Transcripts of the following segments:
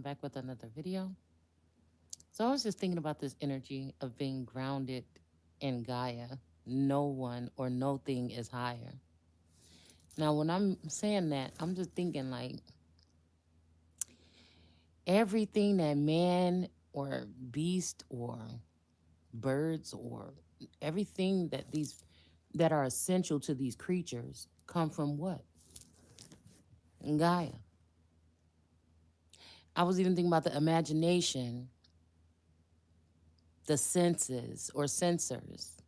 back with another video. So I was just thinking about this energy of being grounded in Gaia. No one or no thing is higher. Now, when I'm saying that, I'm just thinking like everything that man or beast or birds or everything that these that are essential to these creatures come from what? Gaia. I was even thinking about the imagination, the senses or sensors.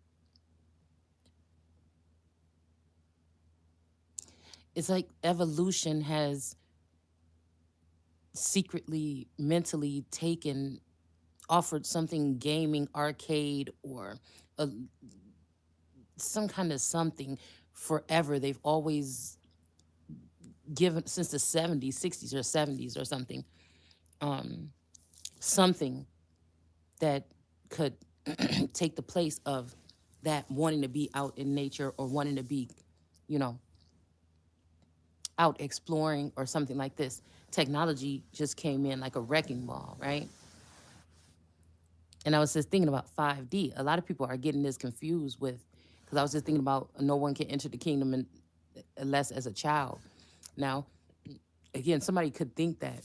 It's like evolution has secretly, mentally taken, offered something gaming, arcade, or a, some kind of something forever. They've always given since the 70s, 60s, or 70s or something, um, something that could take the place of that wanting to be out in nature or wanting to be, you know, out exploring or something like this. Technology just came in like a wrecking ball, right? And I was just thinking about 5D. A lot of people are getting this confused with, because I was just thinking about no one can enter the kingdom unless as a child. Now, again, somebody could think that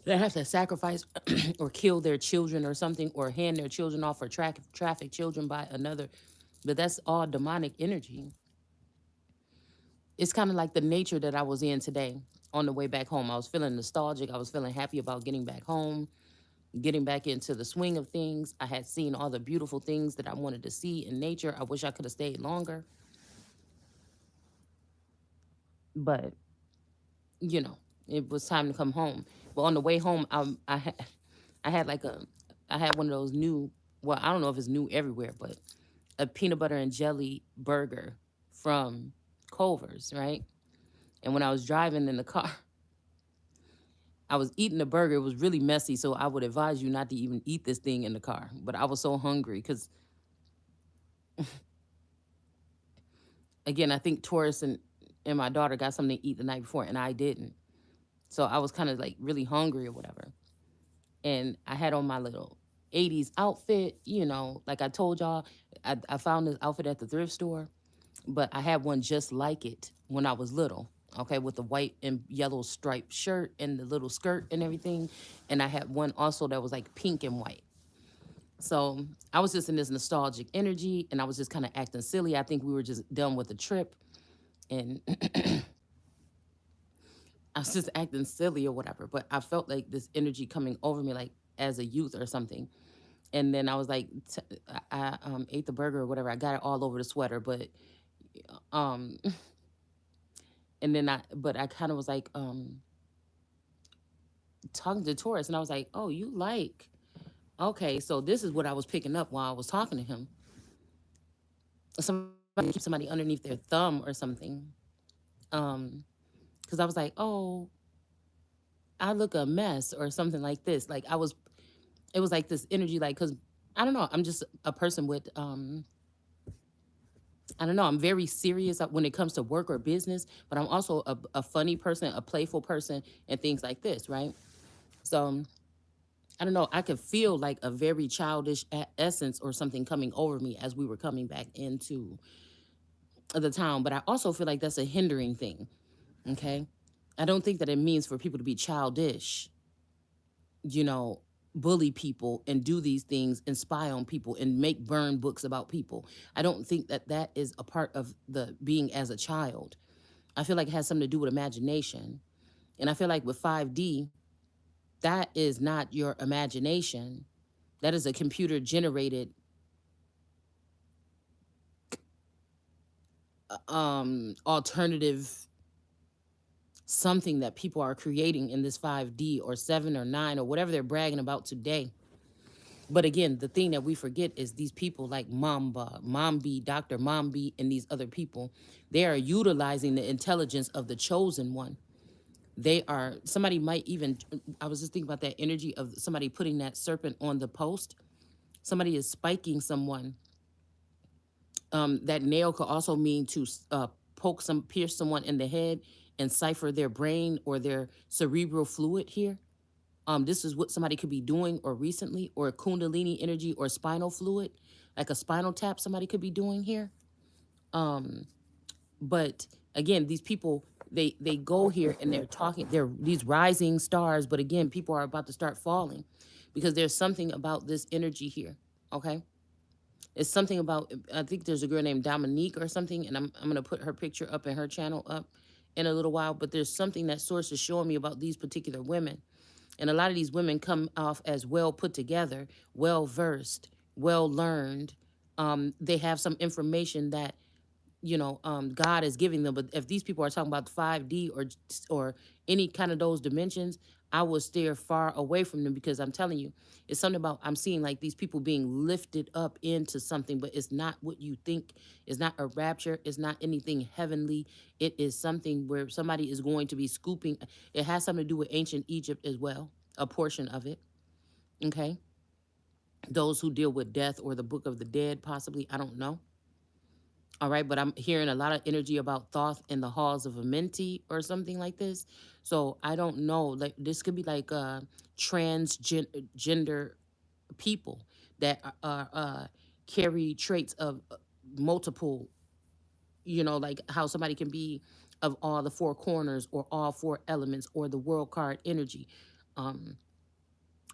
they have to sacrifice or kill their children or something, or hand their children off or traffic children by another, but that's all demonic energy. It's kind of like the nature that I was in today on the way back home. I was feeling nostalgic. I was feeling happy about getting back home, getting back into the swing of things. I had seen all the beautiful things that I wanted to see in nature. I wish I could have stayed longer, but you know, it was time to come home. But on the way home, I had like I had one of those new. Well, I don't know if it's new everywhere, but a peanut butter and jelly burger from Culver's, right? And when I was driving in the car, I was eating the burger. It was really messy, so I would advise you not to even eat this thing in the car. But I was so hungry because, again, I think Taurus and my daughter got something to eat the night before, and I didn't. So I was kind of like really hungry or whatever. And I had on my little 80s outfit, like I told y'all, I found this outfit at the thrift store, but I had one just like it when I was little. Okay, with the white and yellow striped shirt and the little skirt and everything. And I had one also that was like pink and white. So I was just in this nostalgic energy and I was just kind of acting silly. I think we were just done with the trip and I was just acting silly or whatever. But I felt like this energy coming over me, like as a youth or something. And then I was like, I ate the burger or whatever. I got it all over the sweater, but um, and then but I kind of was like, talking to Taurus, and I was like, oh, you like, okay, so this is what I was picking up while I was talking to him. Somebody keep somebody underneath their thumb or something. Um, because I was like, oh, I look a mess or something like this. Like I was, it was like this energy, like because I don't know, I'm just a person with I don't know, I'm very serious when it comes to work or business, but I'm also a funny person, a playful person, and things like this, right? So I don't know, I could feel like a very childish essence or something coming over me as we were coming back into the town, but I also feel like that's a hindering thing, okay? I don't think that it means for people to be childish, you know, bully people and do these things and spy on people and make burn books about people. I don't think that that is a part of the being as a child. I feel like it has something to do with imagination. And I feel like with 5D, that is not your imagination. That is a computer generated alternative something that people are creating in this 5D or 7 or 9 or whatever they're bragging about today. But again, the thing that we forget is these people like Mamba, Mombi, Dr. Mombi, and these other people, they are utilizing the intelligence of the chosen one. They are, somebody might even, I was just thinking about that energy of somebody putting that serpent on the post. Somebody is spiking someone. That nail could also mean to pierce someone in the head and cipher their brain or their cerebral fluid here. This is what somebody could be doing or recently, or kundalini energy or spinal fluid, like a spinal tap somebody could be doing here. But again, these people, they go here and they're talking, they're these rising stars, but again, people are about to start falling because there's something about this energy here. Okay. It's something about, I think there's a girl named Dominique or something, and I'm gonna put her picture up and her channel up in a little while. But there's something that source is showing me about these particular women. And a lot of these women come off as well put together, well versed, well learned. They have some information that God is giving them. But if these people are talking about 5D or any kind of those dimensions, I will steer far away from them, because I'm telling you, it's something about, I'm seeing like these people being lifted up into something, but it's not what you think. It's not a rapture. It's not anything heavenly. It is something where somebody is going to be scooping. It has something to do with ancient Egypt as well, a portion of it. Okay. Those who deal with death or the book of the dead, possibly. I don't know. All right, but I'm hearing a lot of energy about Thoth in the halls of Amenti or something like this. So I don't know. Like, this could be like transgender people that carry traits of multiple. Like how somebody can be of all the four corners or all four elements or the world card energy. Um,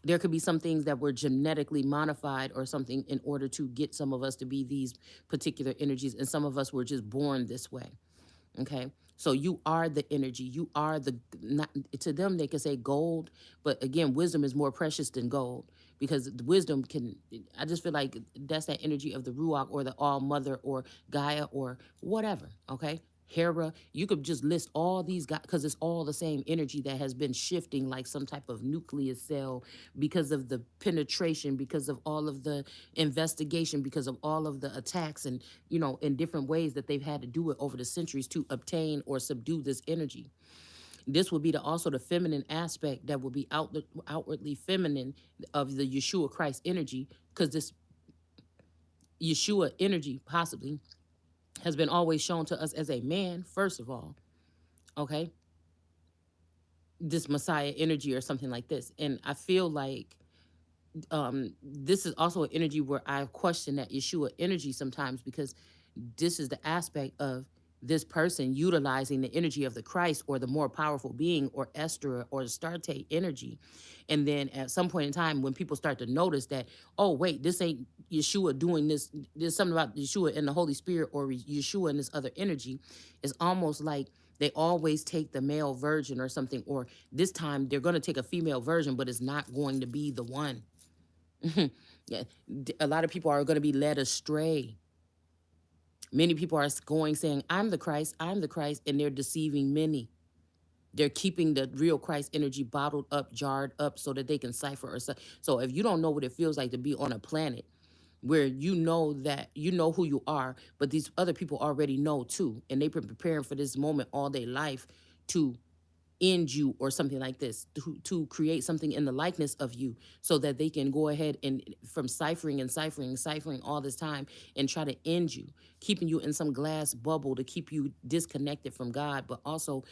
there could be some things that were genetically modified or something in order to get some of us to be these particular energies, and some of us were just born this way. Okay. So you are the energy. You are the, not to them, they can say gold, but again, wisdom is more precious than gold, because wisdom can, I just feel like that's that energy of the Ruach or the All Mother or Gaia or whatever. Okay. Hera, you could just list all these guys because it's all the same energy that has been shifting like some type of nucleus cell, because of the penetration, because of all of the investigation, because of all of the attacks, and in different ways that they've had to do it over the centuries to obtain or subdue this energy. This would be also the feminine aspect that will be outwardly feminine of the Yeshua Christ energy, because this Yeshua energy possibly has been always shown to us as a man, first of all. Okay. This Messiah energy or something like this. And I feel like this is also an energy where I question that Yeshua energy sometimes, because this is the aspect of this person utilizing the energy of the Christ or the more powerful being or Esther or the Starte energy. And then at some point in time, when people start to notice that, oh, wait, this ain't Yeshua doing this, there's something about Yeshua and the Holy Spirit or Yeshua and this other energy, it's almost like they always take the male version or something, or this time they're going to take a female version, but it's not going to be the one. Yeah, a lot of people are going to be led astray. Many people are going saying, I'm the Christ, and they're deceiving many. They're keeping the real Christ energy bottled up, jarred up, so that they can cipher or so. If you don't know what it feels like to be on a planet where you know that you know who you are, but these other people already know too, and they've been preparing for this moment all their life to end you or something like this, to create something in the likeness of you, so that they can go ahead and from ciphering all this time and try to end you, keeping you in some glass bubble to keep you disconnected from God, but also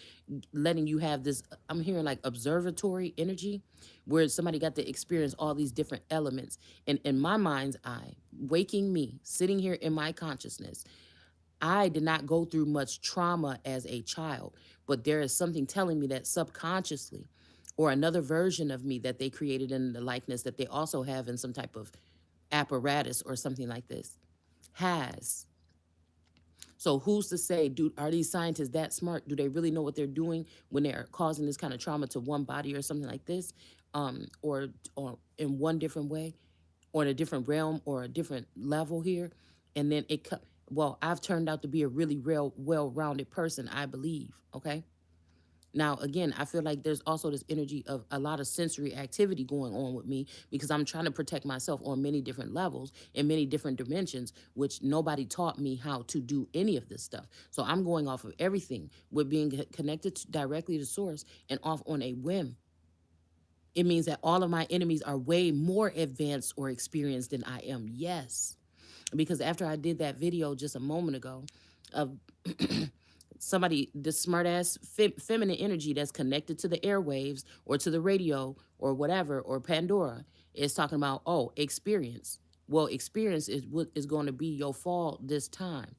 letting you have this, I'm hearing like observatory energy, where somebody got to experience all these different elements. And in my mind's eye, waking me, sitting here in my consciousness, I did not go through much trauma as a child, but there is something telling me that subconsciously, or another version of me that they created in the likeness that they also have in some type of apparatus or something like this, has. So who's to say, are these scientists that smart? Do they really know what they're doing when they're causing this kind of trauma to one body or something like this, or in one different way, or in a different realm or a different level here? And then well, I've turned out to be a really real well-rounded person, I believe. Okay. Now, again, I feel like there's also this energy of a lot of sensory activity going on with me, because I'm trying to protect myself on many different levels in many different dimensions, which nobody taught me how to do any of this stuff. So I'm going off of everything with being connected directly to source and off on a whim. It means that all of my enemies are way more advanced or experienced than I am. Yes. Because after I did that video just a moment ago of somebody, this smart ass feminine energy that's connected to the airwaves or to the radio or whatever, or Pandora, is talking about, oh, experience. Well, experience is what is going to be your fault this time.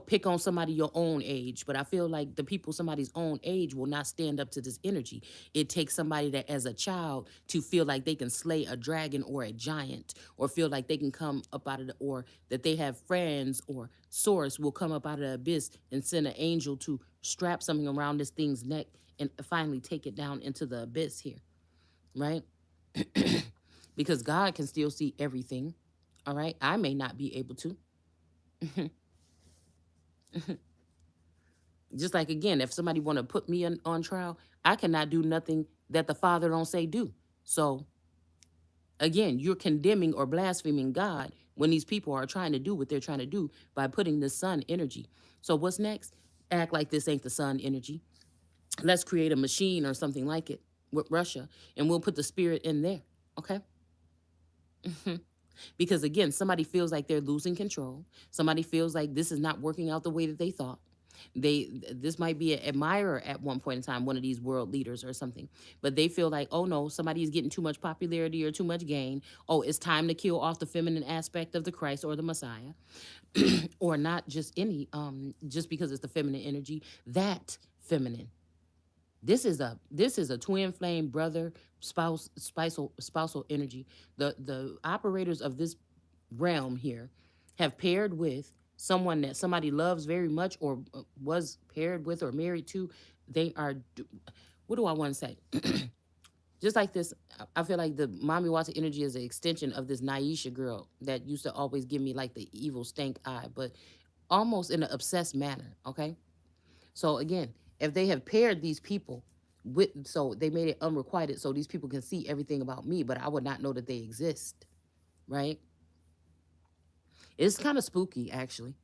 Pick on somebody your own age, but I feel like the people somebody's own age will not stand up to this energy. It takes somebody that as a child to feel like they can slay a dragon or a giant, or feel like they can come up out of the, or that they have friends or source will come up out of the abyss and send an angel to strap something around this thing's neck and finally take it down into the abyss here, right? Because God can still see everything. All right, I may not be able to. Just like, again, if somebody want to put me on trial, I cannot do nothing that the Father don't say do. So again, you're condemning or blaspheming God when these people are trying to do what they're trying to do by putting the sun energy. So what's next? Act like this ain't the sun energy. Let's create a machine or something like it with Russia, and we'll put the spirit in there. Okay. Because again, somebody feels like they're losing control. Somebody feels like this is not working out the way that they thought. This might be an admirer at one point in time, one of these world leaders or something, but they feel like, oh no, somebody is getting too much popularity or too much gain. Oh, it's time to kill off the feminine aspect of the Christ or the Messiah. Or not just any, just because it's the feminine energy, that feminine. This is a twin flame brother spousal energy. The operators of this realm here have paired with someone that somebody loves very much, or was paired with or married to. They are, what do I want to say? Just like this, I feel like the mommy Watson energy is an extension of this Naisha girl that used to always give me like the evil stank eye, but almost in an obsessed manner. Okay. So again, if they have paired these people with, so they made it unrequited so these people can see everything about me, but I would not know that they exist, right? It's kind of spooky, actually.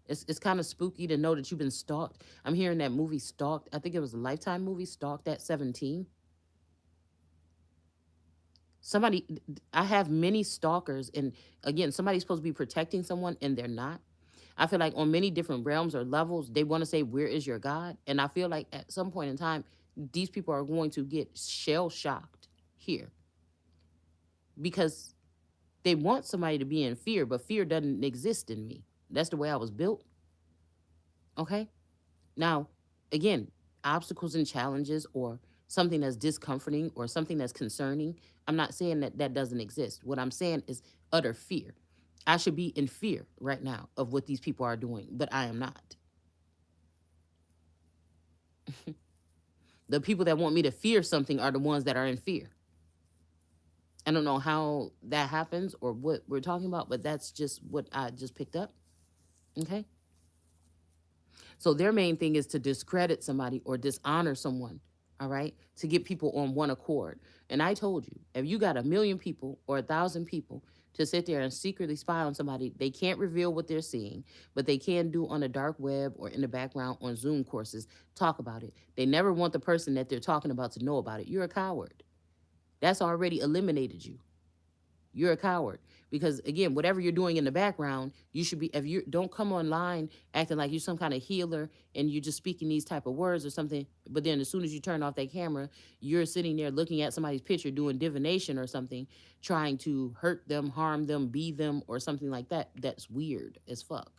It's kind of spooky to know that you've been stalked. I'm hearing that movie Stalked. I think it was a Lifetime movie, Stalked at 17. Somebody, I have many stalkers, and again, somebody's supposed to be protecting someone and they're not. I feel like on many different realms or levels, they want to say, where is your God? And I feel like at some point in time, these people are going to get shell shocked here, because they want somebody to be in fear, but fear doesn't exist in me. That's the way I was built. Okay. Now, again, obstacles and challenges, or something that's discomforting or something that's concerning, I'm not saying that that doesn't exist. What I'm saying is utter fear. I should be in fear right now of what these people are doing, but I am not. The people that want me to fear something are the ones that are in fear. I don't know how that happens or what we're talking about, but that's just what I just picked up. Okay. So their main thing is to discredit somebody or dishonor someone, all right, to get people on one accord. And I told you, if you got 1 million people or 1,000 people to sit there and secretly spy on somebody, they can't reveal what they're seeing, but they can do on the dark web or in the background on Zoom courses, talk about it. They never want the person that they're talking about to know about it. You're a coward. That's already eliminated you. You're a coward, because again, whatever you're doing in the background, you should be, if you don't come online acting like you're some kind of healer and you're just speaking these type of words or something, but then as soon as you turn off that camera, you're sitting there looking at somebody's picture doing divination or something, trying to hurt them, harm them, be them, or something like that. That's weird as fuck.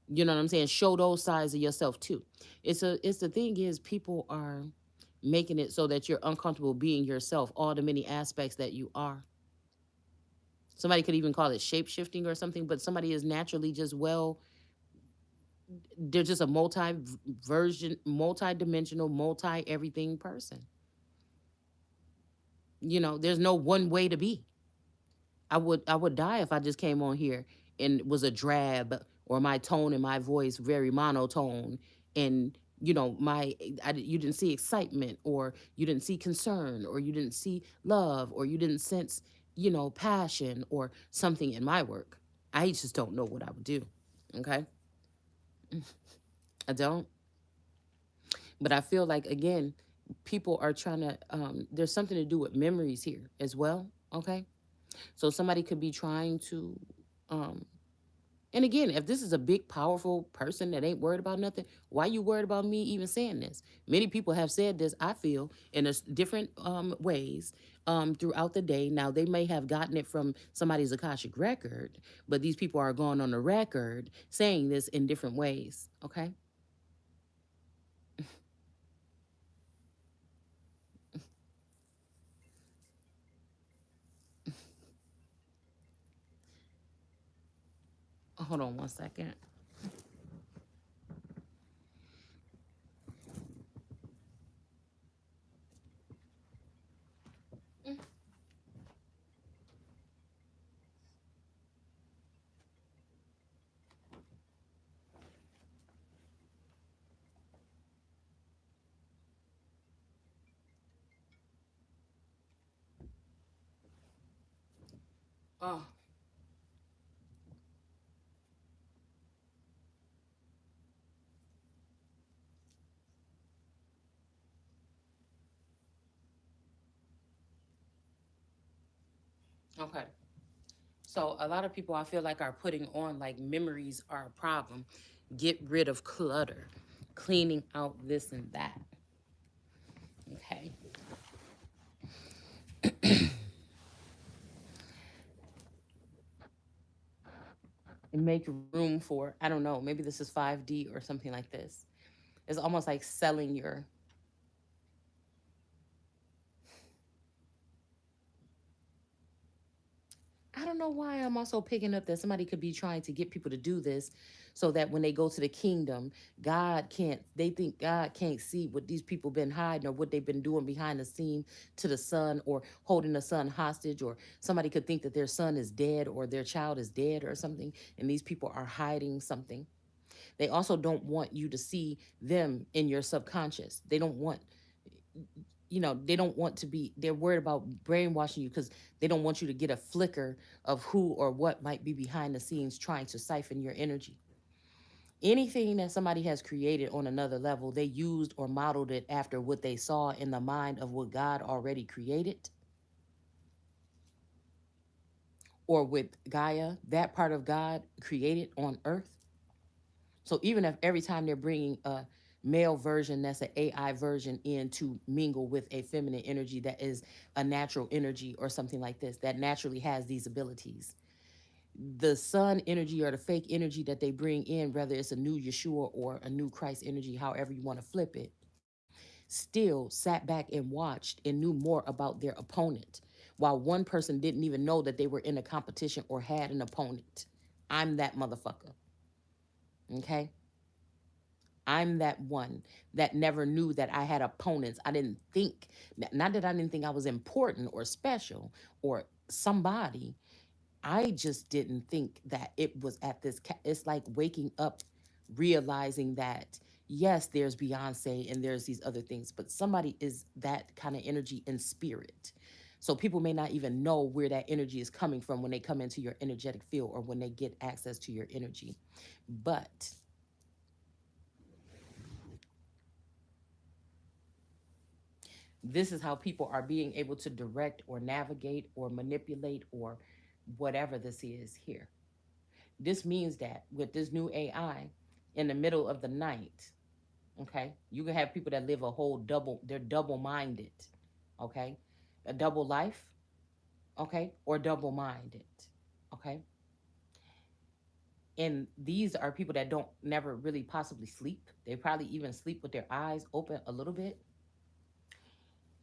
You know what I'm saying? Show those sides of yourself too. It's the thing is, people are making it so that you're uncomfortable being yourself, all the many aspects that you are. Somebody could even call it shape shifting or something, but somebody is naturally just, well, they're just a multi version, multi dimensional, multi everything person. There's no one way to be. I would die if I just came on here and was a drab, or my tone and my voice very monotone, and you didn't see excitement, or you didn't see concern, or you didn't see love, or you didn't sense passion or something in my work. I just don't know what I would do. Okay. I don't. But I feel like, again, people are trying to, there's something to do with memories here as well. Okay. So somebody could be trying to, um, And again, if this is a big, powerful person that ain't worried about nothing, why you worried about me even saying this? Many people have said this, I feel, in different ways throughout the day. Now, they may have gotten it from somebody's Akashic record, but these people are going on the record saying this in different ways. Okay? Hold on one second. Oh, okay. So a lot of people I feel like are putting on like memories are a problem. Get rid of clutter, cleaning out this and that. Okay. And make room for, I don't know, maybe this is 5D or something like this. It's almost like selling your, I don't know why I'm also picking up that somebody could be trying to get people to do this so that when they go to the kingdom, God can't, they think God can't see what these people been hiding or what they've been doing behind the scene to the son or holding the son hostage, or somebody could think that their son is dead or their child is dead or something, and these people are hiding something. They also don't want you to see them in your subconscious. They don't want, they don't want to be, they're worried about brainwashing you because they don't want you to get a flicker of who or what might be behind the scenes trying to siphon your energy. Anything that somebody has created on another level, they used or modeled it after what they saw in the mind of what God already created, or with Gaia, that part of God created on earth. So even if every time they're bringing a male version that's an AI version in to mingle with a feminine energy that is a natural energy or something like this that naturally has these abilities, the sun energy or the fake energy that they bring in, whether it's a new Yeshua or a new Christ energy, however you want to flip it, still sat back and watched and knew more about their opponent, while one person didn't even know that they were in a competition or had an opponent. I'm that motherfucker. Okay. I'm that one that never knew that I had opponents. I didn't think, not that I didn't think I was important or special or somebody. I just didn't think that it was at this. It's like waking up, realizing that, yes, there's Beyonce and there's these other things, but somebody is that kind of energy in spirit. So people may not even know where that energy is coming from when they come into your energetic field or when they get access to your energy. But this is how people are being able to direct or navigate or manipulate or whatever this is here. This means that with this new AI in the middle of the night, okay, you can have people that live a whole double, they're double minded, okay, a double life, okay, or double minded, okay. And these are people that don't never really possibly sleep. They probably even sleep with their eyes open a little bit.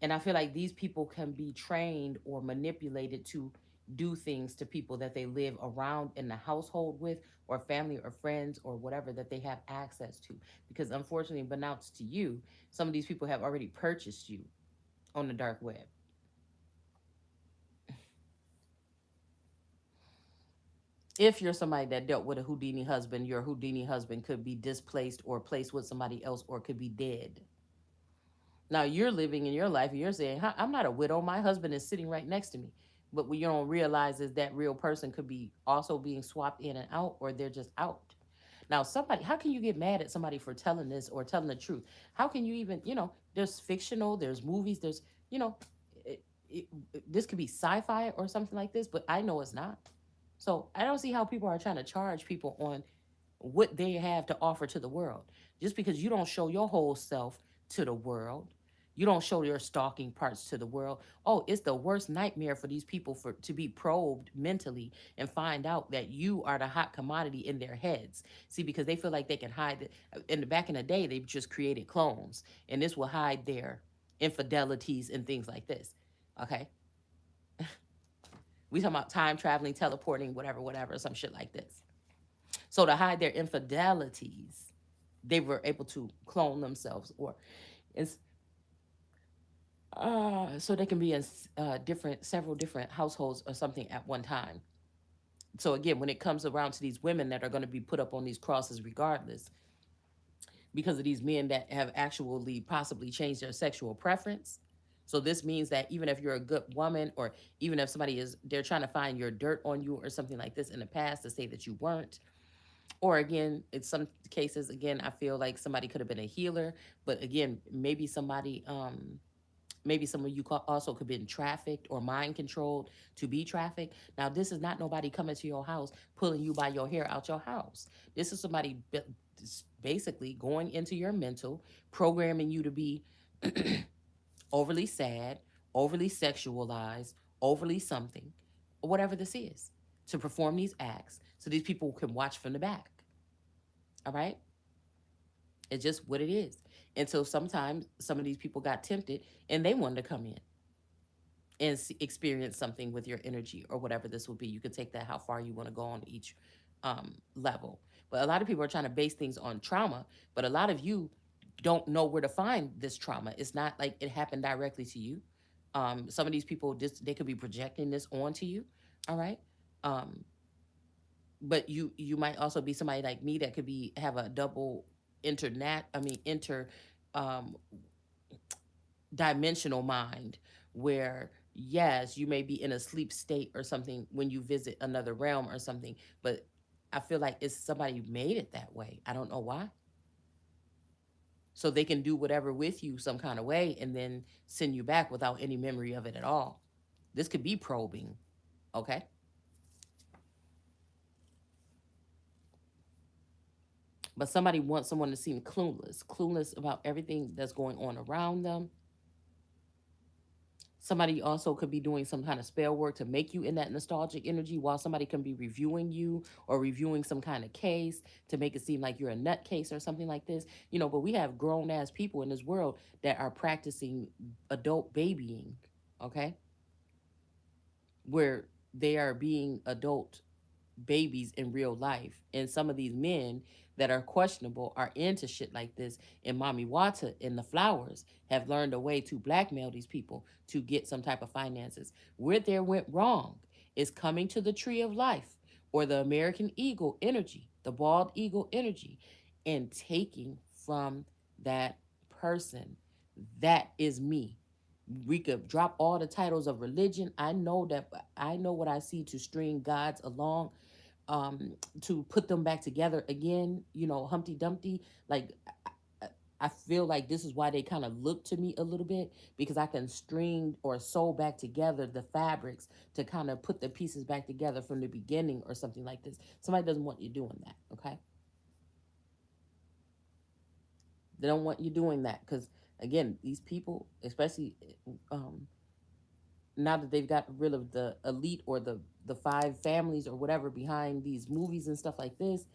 And I feel like these people can be trained or manipulated to do things to people that they live around in the household with, or family or friends or whatever that they have access to. Because unfortunately, unbeknownst to you, some of these people have already purchased you on the dark web. If you're somebody that dealt with a Houdini husband, your Houdini husband could be displaced or placed with somebody else or could be dead. Now you're living in your life and you're saying, I'm not a widow. My husband is sitting right next to me. But what you don't realize is that real person could be also being swapped in and out, or they're just out. Now, somebody, how can you get mad at somebody for telling this or telling the truth? How can you even, there's fictional, there's movies, there's, you know, it, this could be sci fi or something like this, but I know it's not. So I don't see how people are trying to charge people on what they have to offer to the world. Just because you don't show your whole self to the world, you don't show your stalking parts to the world. Oh, it's the worst nightmare for these people for to be probed mentally and find out that you are the hot commodity in their heads. See, because they feel like they can hide it. In the back in the day, they just created clones, and this will hide their infidelities and things like this. Okay, we talking about time traveling, teleporting, whatever, whatever, some shit like this. So to hide their infidelities, they were able to clone themselves, or it's so they can be in several different households or something at one time. So again, when it comes around to these women that are going to be put up on these crosses regardless, because of these men that have actually possibly changed their sexual preference. So this means that even if you're a good woman, or even if somebody is, they're trying to find your dirt on you or something like this in the past to say that you weren't, or again, in some cases, again, I feel like somebody could have been a healer, but again, maybe somebody, maybe some of you also could have been trafficked or mind controlled to be trafficked. Now, this is not nobody coming to your house pulling you by your hair out your house. This is somebody basically going into your mental, programming you to be overly sad, overly sexualized, overly something, or whatever this is, to perform these acts so these people can watch from the back. All right? It's just what it is. And so sometimes some of these people got tempted and they wanted to come in and experience something with your energy or whatever this will be. You can take that how far you want to go on each level. But a lot of people are trying to base things on trauma, but a lot of you don't know where to find this trauma. It's not like it happened directly to you. Some of these people, just they could be projecting this onto you. All right. Um, but you might also be somebody like me that could be have a double internet I mean inter um dimensional mind, where yes, you may be in a sleep state or something when you visit another realm or something, but I feel like it's somebody made it that way. I don't know why. So they can do whatever with you some kind of way and then send you back without any memory of it at all. This could be probing. Okay. But somebody wants someone to seem clueless about everything that's going on around them. Somebody also could be doing some kind of spell work to make you in that nostalgic energy, while somebody can be reviewing you or reviewing some kind of case to make it seem like you're a nutcase or something like this. But we have grown ass people in this world that are practicing adult babying, okay? Where they are being adult babies in real life. And some of these men that are questionable are into shit like this. And Mommy Wata and the Flowers have learned a way to blackmail these people to get some type of finances. Where they went wrong is coming to the tree of life, or the American eagle energy, the bald eagle energy, and taking from that person. That is me. We could drop all the titles of religion. I know what I see to string gods along, to put them back together again, Humpty Dumpty. Like, I feel like this is why they kind of look to me a little bit, because I can string or sew back together the fabrics to kind of put the pieces back together from the beginning or something like this. Somebody doesn't want you doing that, okay? They don't want you doing that because, again, these people, especially um, now that they've got rid of the elite or the five families or whatever behind these movies and stuff like this,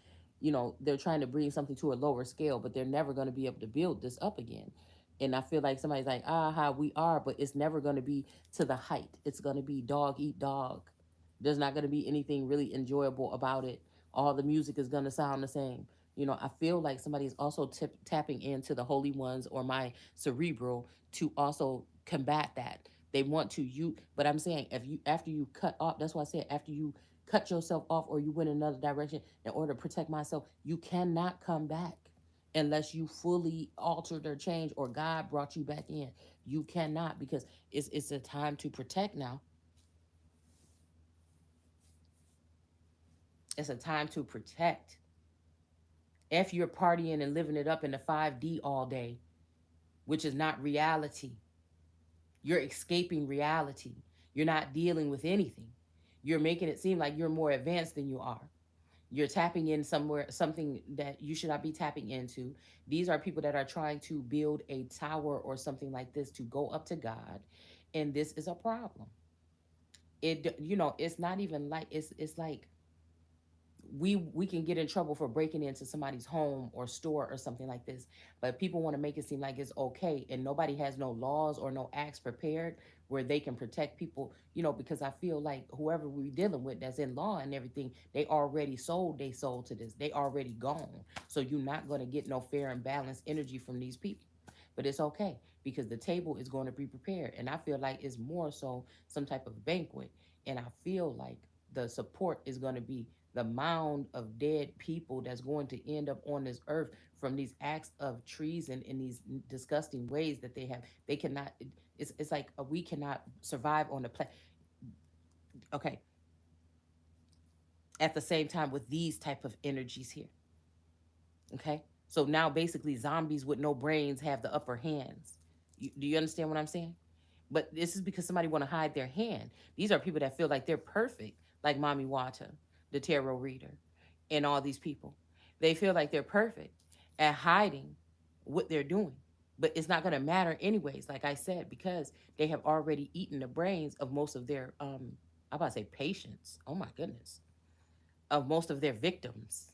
they're trying to bring something to a lower scale, but they're never going to be able to build this up again. And I feel like somebody's like, how we are, but it's never going to be to the height. It's going to be dog eat dog. There's not going to be anything really enjoyable about it. All the music is going to sound the same. I feel like somebody's also tapping into the holy ones or my cerebral to also combat that. They want to you, but I'm saying, if you after you cut off, that's why I said, after you cut yourself off or you went another direction in order to protect myself, you cannot come back unless you fully altered or changed or God brought you back in. You cannot, because it's a time to protect now. It's a time to protect. If you're partying and living it up in the 5D all day, which is not reality, you're escaping reality. You're not dealing with anything. You're making it seem like you're more advanced than you are. You're tapping in somewhere, something that you should not be tapping into. These are people that are trying to build a tower or something like this to go up to God, and this is a problem. It's not even like it's like we can get in trouble for breaking into somebody's home or store or something like this, but people want to make it seem like it's okay, and nobody has no laws or no acts prepared where they can protect people, because I feel like whoever we're dealing with that's in law and everything, they already sold they soul to this, they already gone. So you're not going to get no fair and balanced energy from these people. But it's okay because the table is going to be prepared, and I feel like it's more so some type of banquet. And I feel like the support is going to be the mound of dead people that's going to end up on this earth from these acts of treason in these disgusting ways that they cannot. It's like we cannot survive on the planet. Okay, at the same time with these type of energies here. Okay, so now basically zombies with no brains have the upper hands. Do you understand what I'm saying? But this is because somebody want to hide their hand. These are people that feel like they're perfect, like Mommy Wata, the tarot reader, and all these people. They feel like they're perfect at hiding what they're doing. But it's not going to matter anyways, like I said, because they have already eaten the brains of most of their I'm about to say patients. Oh my goodness. Of most of their victims.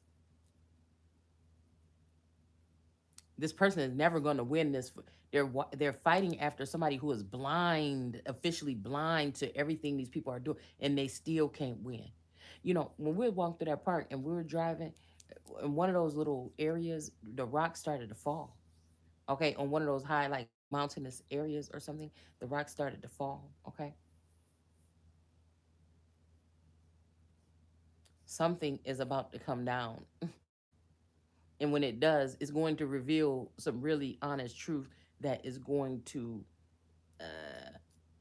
This person is never going to win this. They're fighting after somebody who is blind, officially blind to everything these people are doing, and they still can't win. When we walked through that park and we were driving, in one of those little areas, the rocks started to fall. Okay, on one of those high, like mountainous areas or something, the rocks started to fall. Okay, something is about to come down. And when it does, it's going to reveal some really honest truth that is going to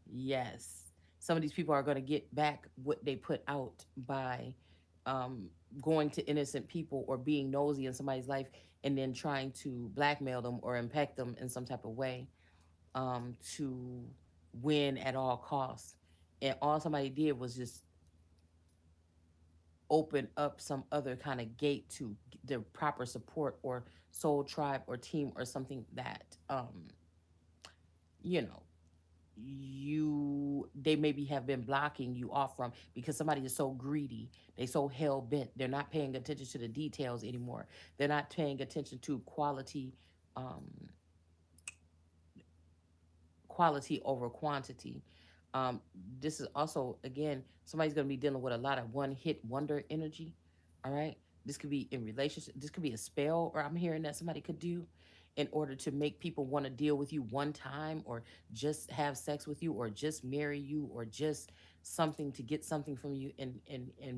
yes. Some of these people are going to get back what they put out by um, going to innocent people or being nosy in somebody's life and then trying to blackmail them or impact them in some type of way to win at all costs. And all somebody did was just open up some other kind of gate to the proper support or soul tribe or team or something that, you know, they maybe have been blocking you off from because somebody is so greedy, they so hell-bent, they're not paying attention to the details anymore, they're not paying attention to um quality over quantity. um this is also, again, somebody's going to be dealing with a lot of one hit wonder energy. All right, this could be in relationship, this could be a spell, or I'm hearing that somebody could do in order to make people want to deal with you one time, or just have sex with you, or just marry you, or just something to get something from you and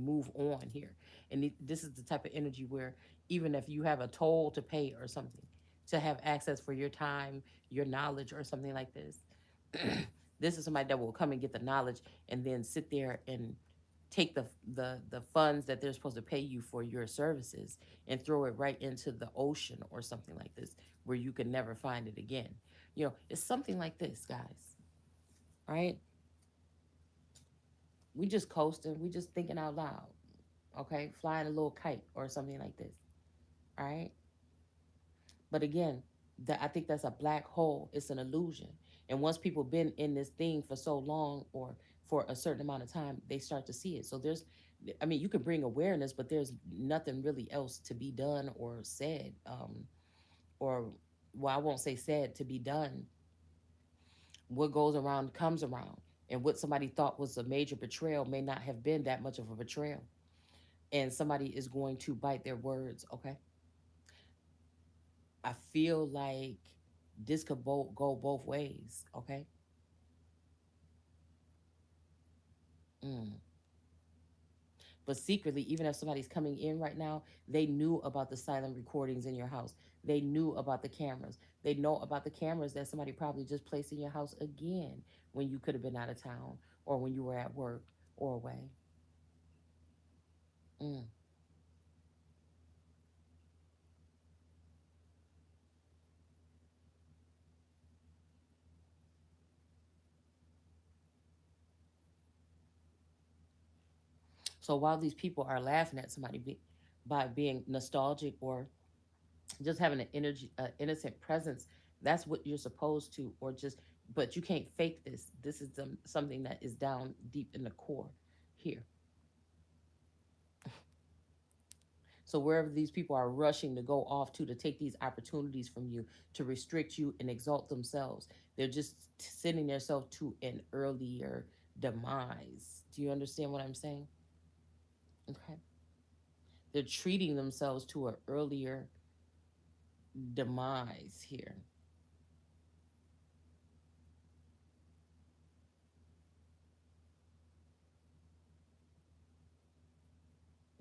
move on here. And this is the type of energy where even if you have a toll to pay or something to have access for your time, your knowledge, or something like this, this is somebody that will come and get the knowledge and then sit there and take the funds that they're supposed to pay you for your services and throw it right into the ocean or something like this where you can never find it again. It's something like this, guys. Right? We just coasting, we just thinking out loud. Okay, flying a little kite or something like this. All right. But again, I think that's a black hole. It's an illusion. And once people been in this thing for so long or for a certain amount of time, they start to see it. So I mean, you can bring awareness, but there's nothing really else to be done or said, or, well, I won't say said, to be done. What goes around comes around. And what somebody thought was a major betrayal may not have been that much of a betrayal. And somebody is going to bite their words, okay? I feel like this could go both ways, okay? Mm. But secretly, even if somebody's coming in right now, they knew about the silent recordings in your house. They knew about the cameras. They know about the cameras that somebody probably just placed in your house again when you could have been out of town or when you were at work or away. Mm. So while these people are laughing at somebody by being nostalgic or just having an energy, innocent presence, that's what you're supposed to, or just, but you can't fake this. This is something that is down deep in the core here. So wherever these people are rushing to go off to take these opportunities from you, to restrict you and exalt themselves, they're just sending themselves to an earlier demise. Do you understand what I'm saying? Okay. They're treating themselves to an earlier demise here.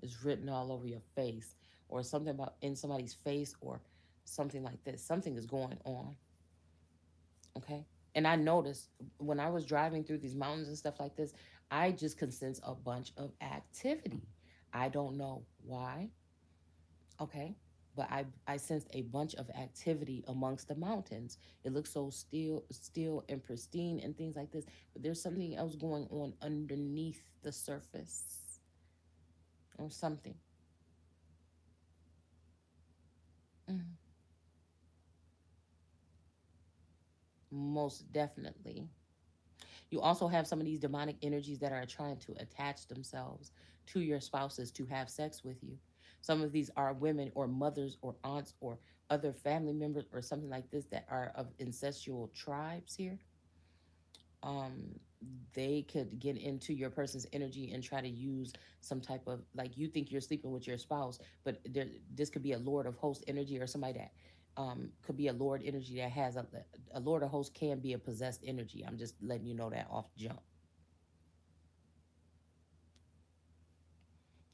It's written all over your face, or something about in somebody's face, or something like this. Something is going on. Okay. And I noticed when I was driving through these mountains and stuff like this, I just could sense a bunch of activity. I don't know why. Okay. But I sensed a bunch of activity amongst the mountains. It looks so still and pristine and things like this. But there's something else going on underneath the surface or something. Mhm. Most definitely. You also have some of these demonic energies that are trying to attach themselves to your spouses to have sex with you. Some of these are women or mothers or aunts or other family members or something like this that are of incestual tribes here. um they could get into your person's energy and try to use some type of, like, you think you're sleeping with your spouse, but this could be a lord of host energy, or somebody that could be a lord energy that has a lord of host can be a possessed energy. I'm just letting you know that off jump.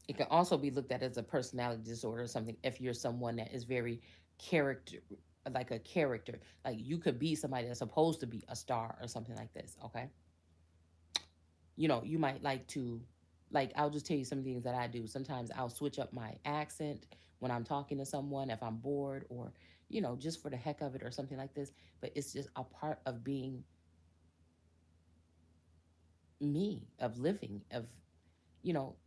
It can also be looked at as a personality disorder or something if you're someone that is very character, like a character, like you could be somebody that's supposed to be a star or something like this. Okay. You might like to, like, I'll just tell you some things that I do. Sometimes I'll switch up my accent when I'm talking to someone if I'm bored, or just for the heck of it or something like this. But it's just a part of being me, of living, of you know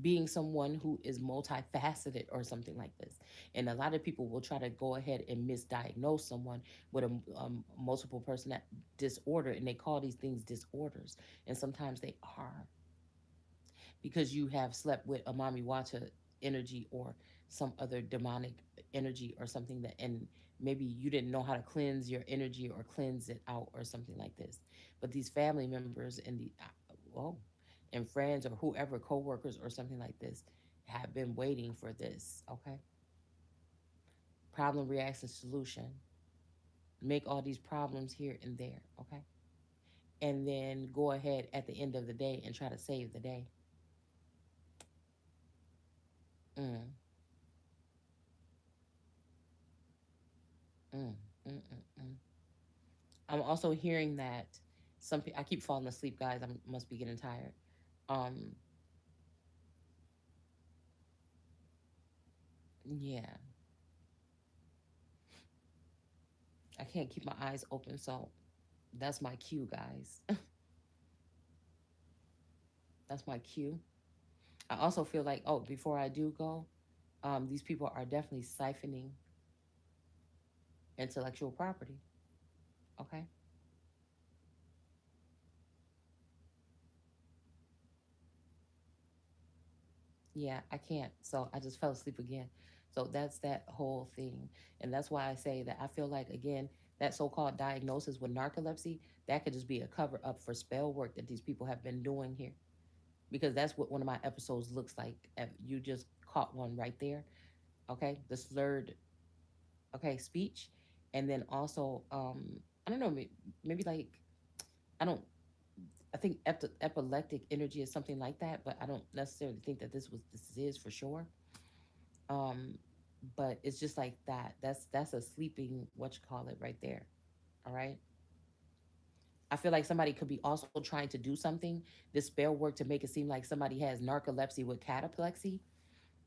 being someone who is multifaceted or something like this. And a lot of people will try to go ahead and misdiagnose someone with a multiple personality disorder, and they call these things disorders, and sometimes they are, because you have slept with a mommy wata energy or some other demonic energy or something, that, and maybe you didn't know how to cleanse your energy or cleanse it out or something like this. But these family members and oh, and friends or whoever, co-workers or something like this, have been waiting for this. Okay. Problem, reaction, solution. Make all these problems here and there. Okay. And then go ahead at the end of the day and try to save the day. mm, mm, mm, mm, mm. I'm also hearing that I keep falling asleep, guys. I must be getting tired. Um, yeah, I can't keep my eyes open, so that's my cue, guys. That's my cue. I also feel like, oh, before I do go, these people are definitely siphoning intellectual property. Okay. Yeah, I can't. So I just fell asleep again. So that's that whole thing. And that's why I say that I feel like, again, that so called diagnosis with narcolepsy, that could just be a cover up for spell work that these people have been doing here. Because that's what one of my episodes looks like. You just caught one right there. Okay. The slurred, okay, speech. And then also, I don't know, maybe like, I don't, I think epileptic energy is something like that, but I don't necessarily think that this is for sure. Um, but it's just like that. That's a sleeping, what you call it, right there. All right. I feel like somebody could be also trying to do something, this spell work, to make it seem like somebody has narcolepsy with cataplexy.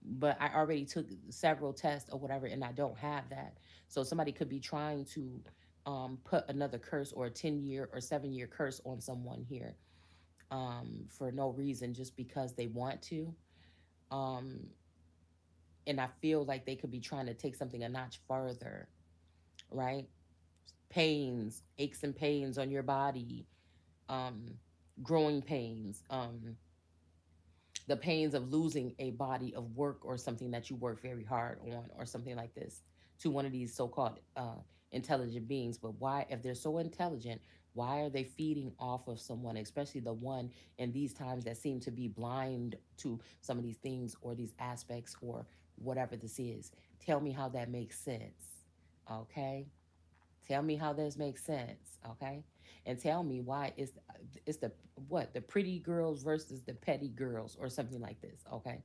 But I already took several tests or whatever, and I don't have that. So somebody could be trying to put another curse or a 10-year or 7-year curse on someone here. for no reason, just because they want to. Um, and I feel like they could be trying to take something a notch further, right? Pains, aches and pains on your body, um, growing pains, the pains of losing a body of work or something that you work very hard on or something like this to one of these so-called intelligent beings. But why, if they're so intelligent, why are they feeding off of someone, especially the one in these times that seem to be blind to some of these things or these aspects or whatever this is? Tell me how that makes sense. Okay, tell me how this makes sense. Okay, and tell me why it's the what, the pretty girls versus the petty girls or something like this. Okay,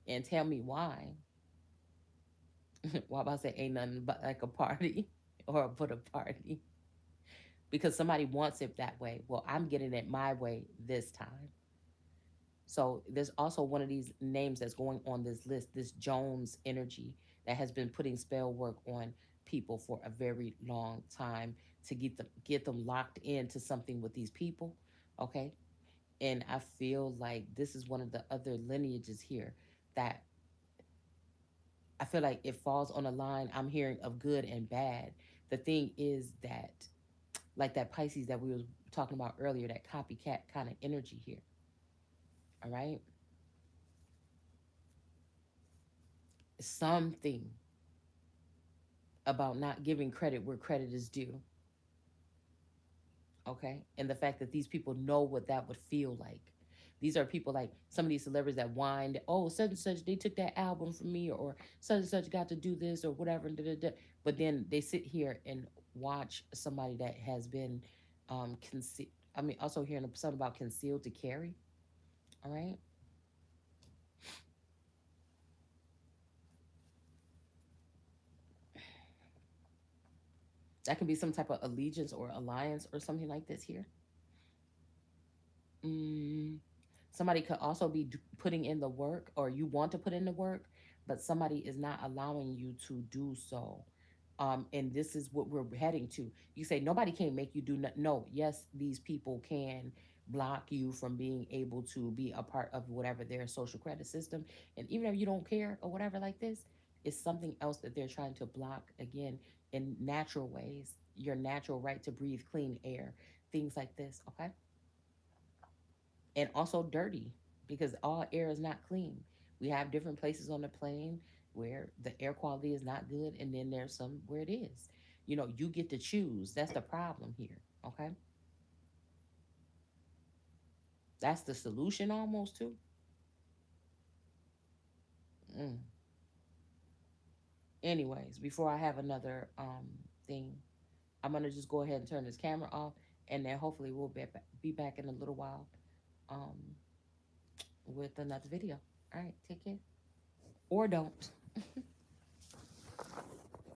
and tell me why. Why about to say ain't nothing but like a party or but a party because somebody wants it that way. Well, I'm getting it my way this time. So there's also one of these names that's going on this list, this Jones energy that has been putting spell work on people for a very long time to get them locked into something with these people. Okay. And I feel like this is one of the other lineages here that I feel like it falls on a line I'm hearing of good and bad. The thing is that, like that Pisces that we was talking about earlier, that copycat kind of energy here. All right. Something about not giving credit where credit is due. Okay. And the fact that these people know what that would feel like. These are people like some of these celebrities that whine, oh, such and such, they took that album from me, or such and such got to do this, or whatever. Da, da, da. But then they sit here and watch somebody that has been I mean, also hearing something about concealed to carry. All right. That can be some type of allegiance or alliance or something like this here. Mm, somebody could also be putting in the work, or you want to put in the work, but somebody is not allowing you to do so. And this is what we're heading to. You say nobody can make you do no. Yes, these people can block you from being able to be a part of whatever their social credit system. And even if you don't care or whatever like this, it's something else that they're trying to block again in natural ways. Your natural right to breathe clean air, things like this. Okay, and also dirty because all air is not clean. We have different places on the plane where the air quality is not good, and then there's some where it is. You know, you get to choose. That's the problem here. Okay, that's the solution almost too. Mm. Anyways, before I have another thing, I'm gonna just go ahead and turn this camera off, and then hopefully we'll be back in a little while um, with another video. All right, take care or don't.